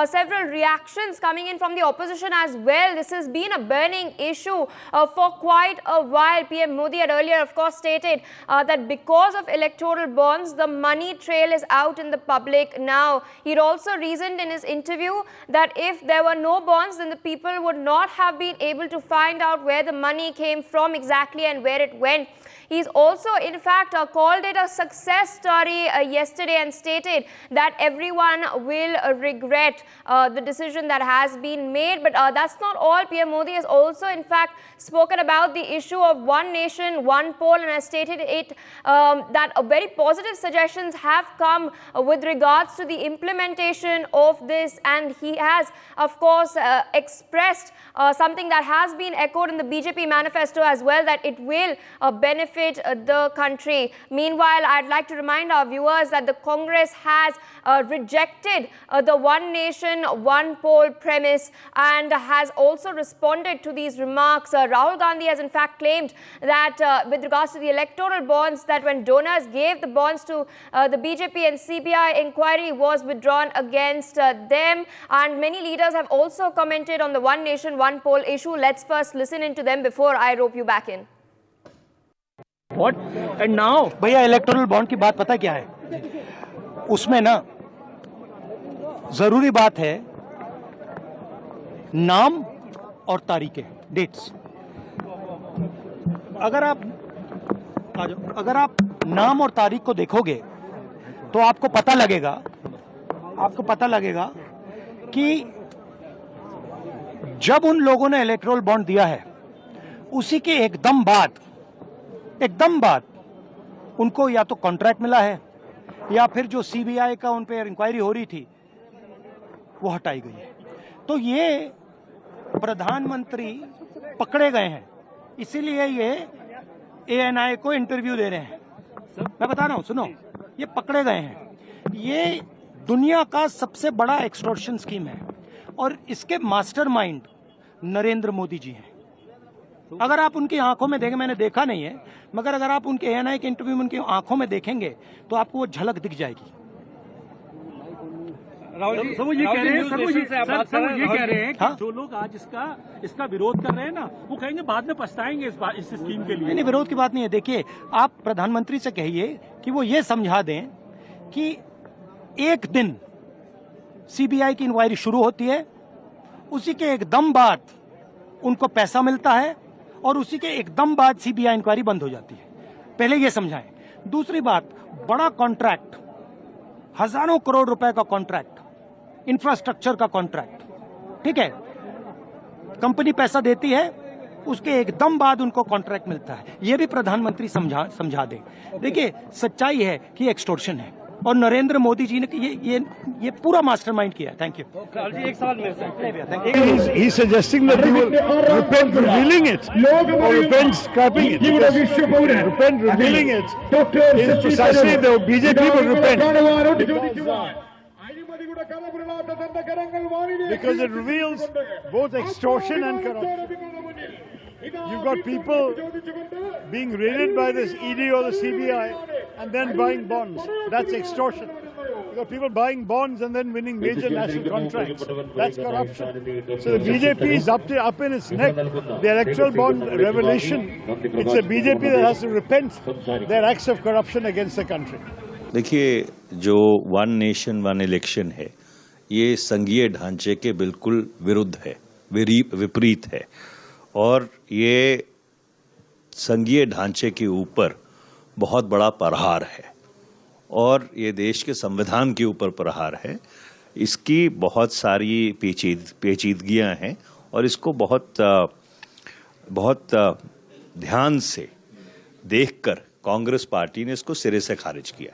several reactions coming in from the opposition as well. This has been a burning issue for quite a while. PM Modi had earlier, of course, stated that because of electoral bonds, the money trail is out in the public now. He'd also reasoned in his interview that if there were no bonds, then the people would not have been able to find out where the money came from exactly and where it went. He's also, in fact, called it a success story yesterday and stated that everyone will regret the decision that has been made. But that's not all. PM Modi has also, in fact, spoken about the issue of one nation, one poll, and has stated that very positive suggestions have come with regards to the implementation of this. And he has, of course, expressed something that has been echoed in the BJP manifesto as well, that it will benefit the country. Meanwhile, I'd like to remind our viewers that the Congress has rejected the one nation, one poll premise and has also responded to these remarks. Rahul Gandhi has in fact claimed that with regards to the electoral bonds, that when donors gave the bonds to the BJP and CBI inquiry was withdrawn against them. And many leaders have also commented on the one nation, one poll issue. Let's first listen into them before I rope you back in. What? And now? भैया electoral bond की बात पता क्या है? उसमें ना जरूरी बात है नाम और तारीखें, डेट्स. अगर आप नाम और तारीख को देखोगे तो आपको पता लगेगा कि जब उन लोगों ने इलेक्टोरल बॉन्ड दिया है उसी के एकदम बाद उनको या तो कॉन्ट्रैक्ट मिला है या फिर जो सीबीआई का उन पर इंक्वायरी हो रही थी वो हटाई गई है. तो ये प्रधानमंत्री पकड़े गए हैं, इसीलिए ये एएनआई को इंटरव्यू दे रहे हैं. मैं बता रहा हूं, सुनो, ये पकड़े गए हैं. ये दुनिया का सबसे बड़ा एक्सटॉर्शन स्कीम है और इसके मास्टरमाइंड नरेंद्र मोदी जी हैं. अगर आप उनकी आंखों में देखें, मैंने देखा नहीं है, मगर अगर आप उनके एएनआई के इंटरव्यू में उनकी आंखों में देखेंगे तो आपको वो झलक दिख जाएगी. वो ये कह रहे हैं कि जो लोग आज इसका विरोध कर रहे हैं ना, वो कहेंगे बाद में पछताएंगे इस स्कीम के लिए. नहीं, विरोध की बात नहीं है. देखिए, आप प्रधानमंत्री से कहिए कि वो ये समझा दें कि एक दिन सीबीआई की इंक्वायरी शुरू होती है, उसी के एकदम बाद उनको पैसा मिलता है और उसी के एकदम बाद सीबीआई इंक्वायरी बंद हो जाती है. पहले ये समझाएं. दूसरी बात, बड़ा कॉन्ट्रैक्ट, हजारों करोड़ रुपए का कॉन्ट्रैक्ट, इंफ्रास्ट्रक्चर का कॉन्ट्रैक्ट, ठीक है, कंपनी पैसा देती है, उसके एकदम बाद उनको कॉन्ट्रैक्ट मिलता है. यह भी प्रधानमंत्री समझा दें. देखिए, सच्चाई है कि एक्सटॉर्शन है और नरेंद्र मोदी जी ने ये पूरा मास्टरमाइंड किया. Thank you. एक सवाल मेरे से. He's suggesting that he will repent revealing it or repent scrapping it. Repent revealing it is precisely the BJP will repent. Because it reveals both extortion and corruption. You've got people being raided by this ED or the CBI and then buying bonds. That's extortion. You've got people buying bonds and then winning major national contracts. That's corruption. So the BJP is up in its neck. The electoral bond revelation, it's the BJP that has to repent their acts of corruption against the country. देखिए, जो one nation one election है, ये संघीय ढांचे के बिल्कुल विरुद्ध है, विपरीत है और ये संघीय ढांचे के ऊपर बहुत बड़ा प्रहार है और ये देश के संविधान के ऊपर प्रहार है. इसकी बहुत सारी पेचीदगियां हैं और इसको बहुत ध्यान से देखकर कांग्रेस पार्टी ने इसको सिरे से खारिज किया.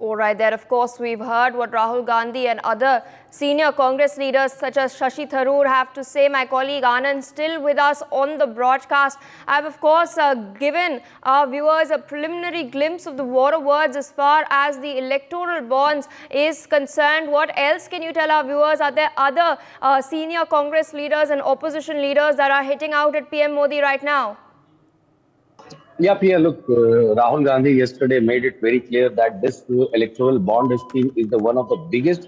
All right, there, of course, we've heard what Rahul Gandhi and other senior Congress leaders such as Shashi Tharoor have to say. My colleague Anand still with us on the broadcast. I've, of course, given our viewers a preliminary glimpse of the war of words as far as the electoral bonds is concerned. What else can you tell our viewers? Are there other senior Congress leaders and opposition leaders that are hitting out at PM Modi right now? Yeah, Pia, look, Rahul Gandhi yesterday made it very clear that this electoral bond scheme is one of the biggest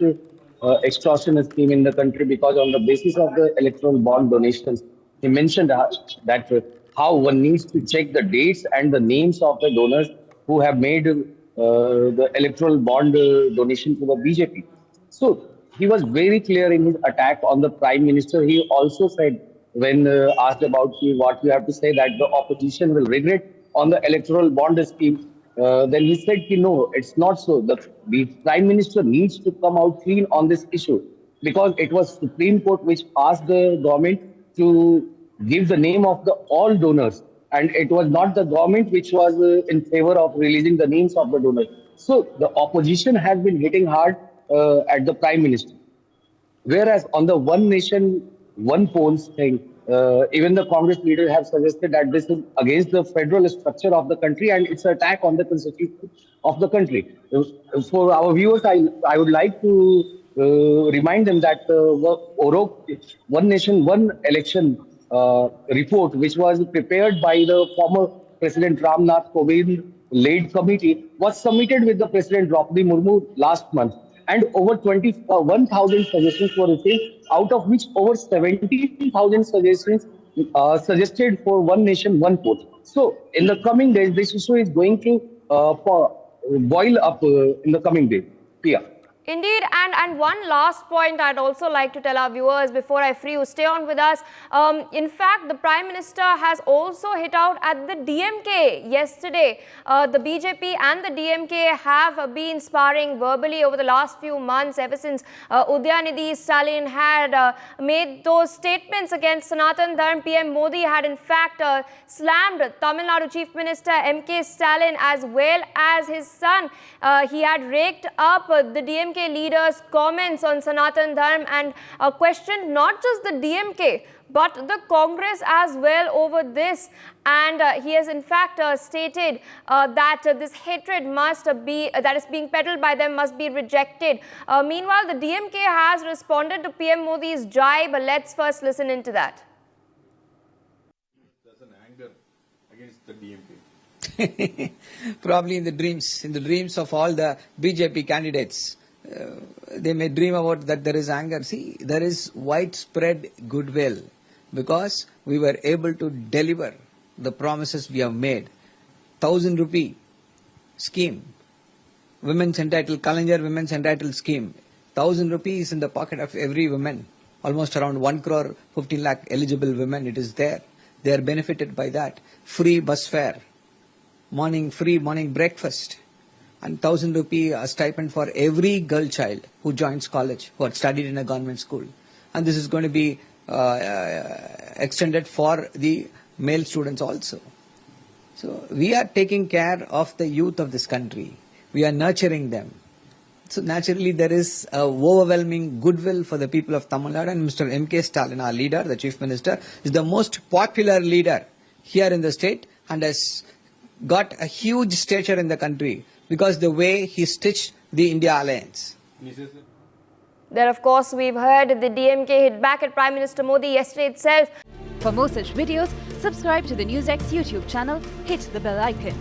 extortion scheme in the country, because on the basis of the electoral bond donations, he mentioned that how one needs to check the dates and the names of the donors who have made the electoral bond donation to the BJP. So he was very clear in his attack on the Prime Minister. He also said, when asked about what you have to say, that the opposition will regret on the electoral bond scheme. Then he said, no, it's not so. The Prime Minister needs to come out clean on this issue, because it was Supreme Court which asked the government to give the name of the all donors, and it was not the government which was in favor of releasing the names of the donors. So the opposition has been hitting hard at the Prime Minister. Whereas on the one nation, one polls thing, even the Congress leaders have suggested that this is against the federal structure of the country and it's an attack on the constitution of the country. For our viewers, I would like to remind them that One Nation, One Election report, which was prepared by the former President Ram Nath Kovind led committee, was submitted with the President Draupadi Murmu last month. And over 21,000 suggestions were received, out of which over 17,000 suggestions suggested for one nation, one vote. So in the coming days, this issue is going to boil up in the coming days. Pia. Indeed, and one last point I'd also like to tell our viewers before I free you, stay on with us. In fact, the Prime Minister has also hit out at the DMK yesterday. The BJP and the DMK have been sparring verbally over the last few months, ever since Udyanidhi Stalin had made those statements against Sanatan Dharm. PM Modi had in fact slammed Tamil Nadu Chief Minister MK Stalin as well as his son. He had raked up the DMK leaders' comments on Sanatan Dharm and questioned not just the DMK but the Congress as well over this. And he has in fact stated that this hatred that is being peddled by them must be rejected. Meanwhile, the DMK has responded to PM Modi's jibe. Let's first listen into that. There's an anger against the DMK. Probably in the dreams of all the BJP candidates. They may dream about that there is anger. See, there is widespread goodwill because we were able to deliver the promises we have made. 1,000 rupee scheme, women's entitled, Kalanger women's entitled scheme. 1,000 rupees in the pocket of every woman. Almost around 1 crore 15 lakh eligible women, it is there. They are benefited by that. Free bus fare, free morning breakfast, and 1,000 rupee stipend for every girl child who joins college, who had studied in a government school. And this is going to be extended for the male students also. So we are taking care of the youth of this country. We are nurturing them. So naturally there is a overwhelming goodwill for the people of Tamil Nadu, and Mr. MK Stalin, our leader, the Chief Minister, is the most popular leader here in the state and has got a huge stature in the country because the way he stitched the India alliance. There, of course, we've heard the DMK hit back at Prime Minister Modi yesterday itself. For more such videos, subscribe to the NewsX YouTube channel, hit the bell icon.